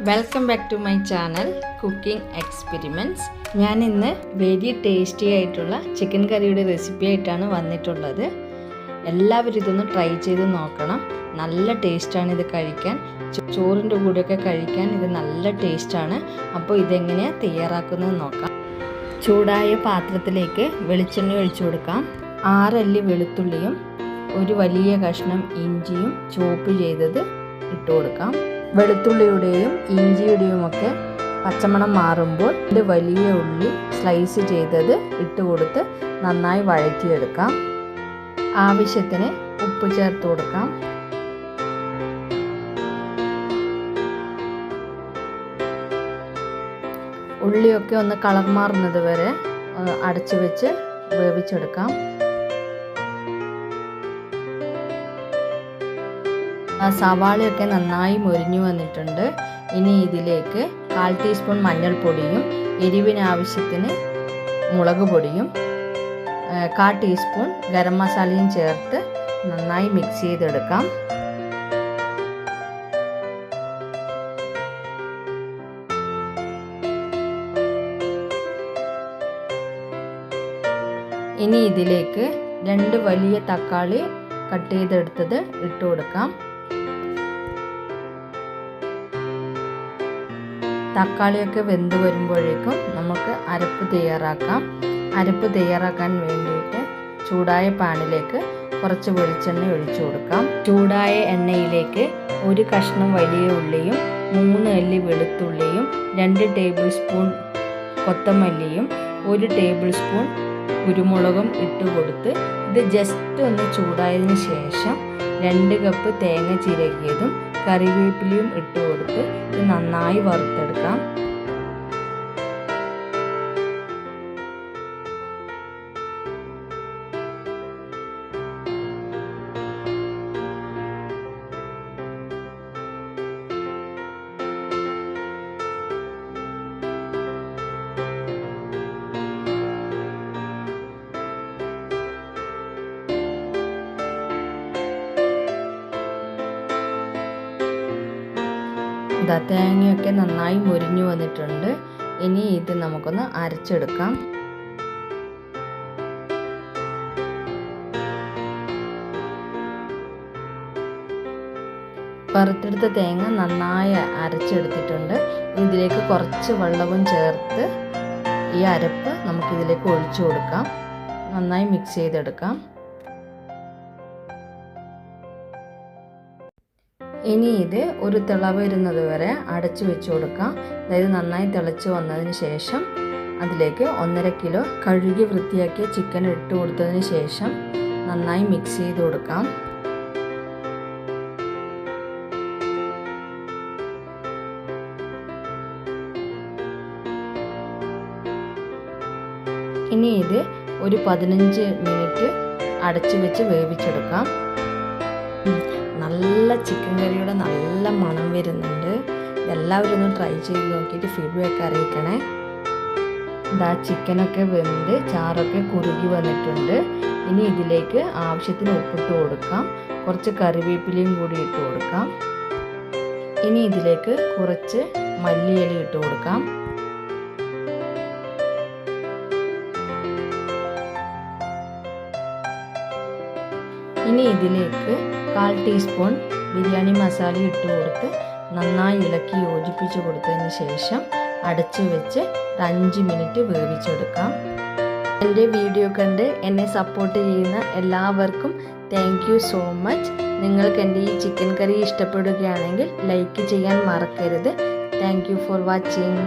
Welcome back to my channel cooking experiments. ഞാൻ ഇന്ന് very tasty ആയിട്ടുള്ള ചിക്കൻ കറിയുടെ റെസിപ്പി ആയിട്ടാണ് വന്നിട്ടുള്ളത്. എല്ലാവരും ഇതൊന്ന് ട്രൈ ചെയ്ത് നോക്കണം. നല്ല ടേസ്റ്റാണ് ഇത് കഴിക്കാൻ. ചോറിൻ്റെ കൂടെയൊക്കെ കഴിക്കാൻ ഇത് നല്ല ടേസ്റ്റാണ്. അപ്പോൾ ഇതെങ്ങനെയാണ് തയ്യാറാക്കുന്നത് നോക്കാം. ചൂടായ പാത്രത്തിലേക്ക് വെളിച്ചെണ്ണ ഒഴിച്ചു കൊടുക്കാം. 6 അല്ലി വെളുത്തുള്ളിയും ഒരു വലിയ കഷ്ണം ഇഞ്ചിയും ചോപ്പ് ചെയ്തത് ഇട്ട് കൊടുക്കാം. വെളുത്തുള്ളിയുടെയും ഇഞ്ചിയുടെയും ഒക്കെ പച്ചമണം മാറുമ്പോൾ ഒരു വലിയ ഉള്ളി സ്ലൈസ് ചെയ്തത് ഇട്ട് കൊടുത്ത് നന്നായി വഴറ്റിയെടുക്കാം. ആവശ്യത്തിന് ഉപ്പ് ചേർത്ത് കൊടുക്കാം. ഉള്ളിയൊക്കെ ഒന്ന് കളർ മാറുന്നത് വരെ അടച്ചു വെച്ച് വേവിച്ചെടുക്കാം. സവാളയൊക്കെ നന്നായി മൊരിഞ്ഞു വന്നിട്ടുണ്ട്. ഇനി ഇതിലേക്ക് 1/4 ടീസ്പൂൺ മഞ്ഞൾപ്പൊടിയും എരിവിന് ആവശ്യത്തിന് മുളക് പൊടിയും 1/4 ടീസ്പൂൺ ഗരം മസാലയും ചേർത്ത് നന്നായി മിക്സ് ചെയ്തെടുക്കാം. ഇനി ഇതിലേക്ക് 2 വലിയ തക്കാളി കട്ട് ചെയ്തെടുത്തത് ഇട്ട് കൊടുക്കാം. തക്കാളിയൊക്കെ വെന്ത് വരുമ്പോഴേക്കും നമുക്ക് അരപ്പ് തയ്യാറാക്കാം. അരപ്പ് തയ്യാറാക്കാൻ വേണ്ടിയിട്ട് ചൂടായ പാനിലേക്ക് കുറച്ച് വെളിച്ചെണ്ണ ഒഴിച്ചു കൊടുക്കാം. ചൂടായ എണ്ണയിലേക്ക് 1 കഷ്ണം വലിയ ഉള്ളിയും 3 അല്ലി വെളുത്തുള്ളിയും 2 ടേബിൾ സ്പൂൺ കൊത്തമല്ലിയും 1 ടേബിൾ സ്പൂൺ കുരുമുളകും ഇട്ട് കൊടുത്ത് ഇത് ജസ്റ്റ് ഒന്ന് ചൂടായതിന് ശേഷം 2 കപ്പ് തേങ്ങ ചിരകിയതും കറിവേപ്പിലയും ഇട്ട് കൊടുത്ത് ഇത് നന്നായി വറുത്തെടുക്കാം. തേങ്ങയൊക്കെ നന്നായി മൊരിഞ്ഞു വന്നിട്ടുണ്ട്. ഇനി ഇത് നമുക്കൊന്ന് അരച്ചെടുക്കാം. വറുത്തെടുത്ത തേങ്ങ നന്നായി അരച്ചെടുത്തിട്ടുണ്ട്. ഇതിലേക്ക് കുറച്ച് വെള്ളവും ചേർത്ത് ഈ അരപ്പ് നമുക്കിതിലേക്ക് ഒഴിച്ചു കൊടുക്കാം. നന്നായി മിക്സ് ചെയ്തെടുക്കാം. ഇനി ഇത് ഒരു തിള വരുന്നത് വരെ അടച്ചു വെച്ച് കൊടുക്കാം. അതായത് നന്നായി തിളച്ച് വന്നതിന് ശേഷം അതിലേക്ക് 1.5 കിലോ കഴുകി വൃത്തിയാക്കിയ ചിക്കൻ ഇട്ട് കൊടുത്തതിന് ശേഷം നന്നായി മിക്സ് ചെയ്ത് കൊടുക്കാം. ഇനി ഇത് ഒരു 15 മിനിറ്റ് അടച്ചു വെച്ച് വേവിച്ചെടുക്കാം. നല്ല ചിക്കൻ കറിയുടെ നല്ല മണം വരുന്നുണ്ട്. എല്ലാവരും ഒന്ന് ട്രൈ ചെയ്ത് നോക്കിയിട്ട് ഫീഡ്ബാക്ക് അറിയിക്കണേ. ഇതാ ചിക്കനൊക്കെ വെന്ത് ചാറൊക്കെ കുറുകി വന്നിട്ടുണ്ട്. ഇനി ഇതിലേക്ക് ആവശ്യത്തിന് ഉപ്പിട്ട് കൊടുക്കാം. കുറച്ച് കറിവേപ്പിലയും കൂടി ഇട്ട് കൊടുക്കാം. ഇനി ഇതിലേക്ക് കുറച്ച് മല്ലിയില ഇട്ട് കൊടുക്കാം. ഇനി ഇതിലേക്ക് 1/4 ടീസ്പൂൺ ബിരിയാണി മസാല ഇട്ട് കൊടുത്ത് നന്നായി ഇളക്കി യോജിപ്പിച്ച് കൊടുത്തതിന് ശേഷം അടച്ചു വെച്ച് 5 മിനിറ്റ് വേവിച്ചെടുക്കാം. എൻ്റെ വീഡിയോ കണ്ട് എന്നെ സപ്പോർട്ട് ചെയ്യുന്ന എല്ലാവർക്കും താങ്ക് യു സോ മച്ച്. നിങ്ങൾക്ക് എൻ്റെ ഈ ചിക്കൻ കറി ഇഷ്ടപ്പെടുകയാണെങ്കിൽ ലൈക്ക് ചെയ്യാൻ മറക്കരുത്. Thank you for watching.